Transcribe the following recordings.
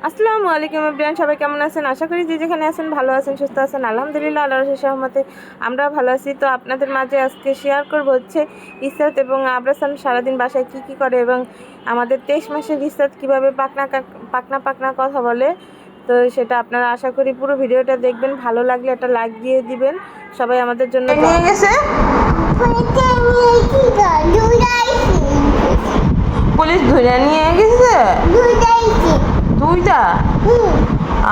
আসসালামু আলাইকুম এভরিওয়ান, সবাই কেমন আছেন? আশা করি যে যেখানে আছেন ভালো আছেন, সুস্থ আছেন। আলহামদুলিল্লাহ, আল্লাহর অশেষ রহমতে আমরা ভালো আছি। তো আপনাদের মাঝে আজকে শেয়ার করব হচ্ছে ইসরাত এবং আবরাসান সারাদিন বাসায় কি করে এবং আমাদের 23 মাসের ইসরাত কীভাবে পাকনা কথা বলে। তো সেটা আপনারা আশা করি পুরো ভিডিওটা দেখবেন। ভালো লাগলে একটা লাইক দিয়ে দিবেন। সবাই আমাদের জন্য নিয়ে গেছে। পুলিশ ধরে নিয়ে গেছে দুইটা।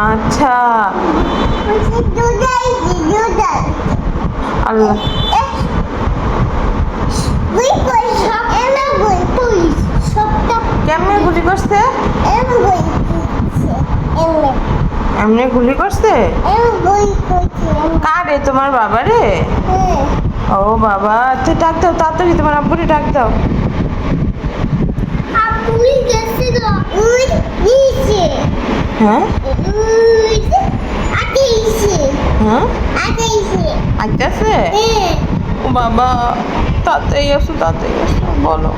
আচ্ছা, আল্লাহ কেমনে গুলি করছে? এমনি গুলি করছে? কারে? তোমার বাবারে? ও বাবা, তো ডাক দাও তাড়াতাড়ি, তোমার আব্বুরে ডাক দাও। হ্যাঁ আইতাছে? ও বাবা, তাড়াতাড়ি আসো বলো।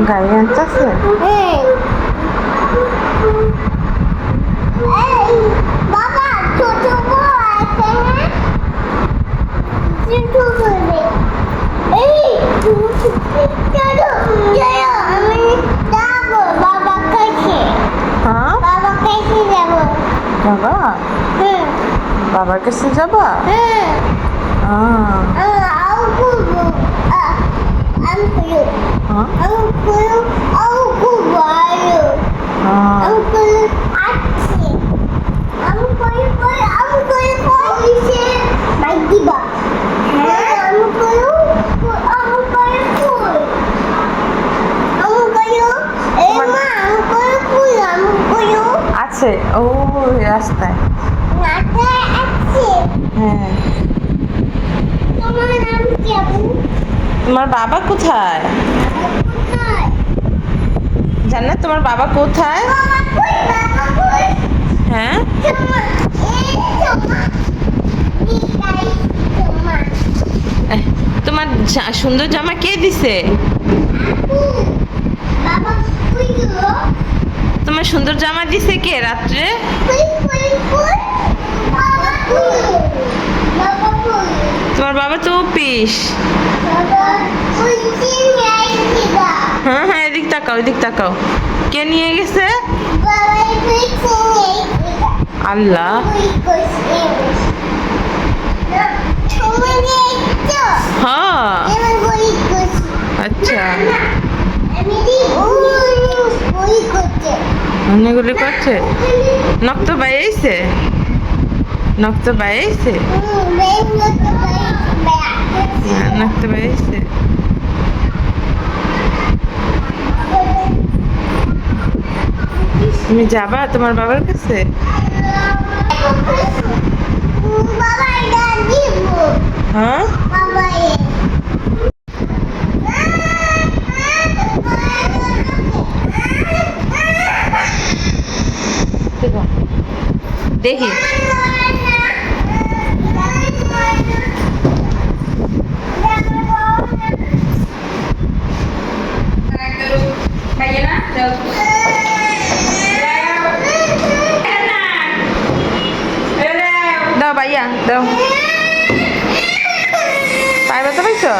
গাড়ি আনতেছে? বাবা, বাবার কাছে যাবা? আছে ও রাস্তায়। হ্যাঁ, তোমার বাবা কোথায়? জান্নাত, তোমার বাবা কোথায়? হ্যাঁ, তোমার সুন্দর জামা কে দিছে? তোমার সুন্দর জামা দিছে কে রাত্রে? তোমার বাবা তো অফিস। হ্যাঁ, এদিক তাকাও, কে নিয়ে গেছে? আল্লাহ, হ্যাঁ, আচ্ছা, অনেকগুলি করছে। নক্ত বাইছে নক্ত বাইছে। তুমি যাবা তোমার বাবার কাছে? হ্যাঁ, দেখি দাও ভাইয়া, দাও। পাইবা তো পাইছো?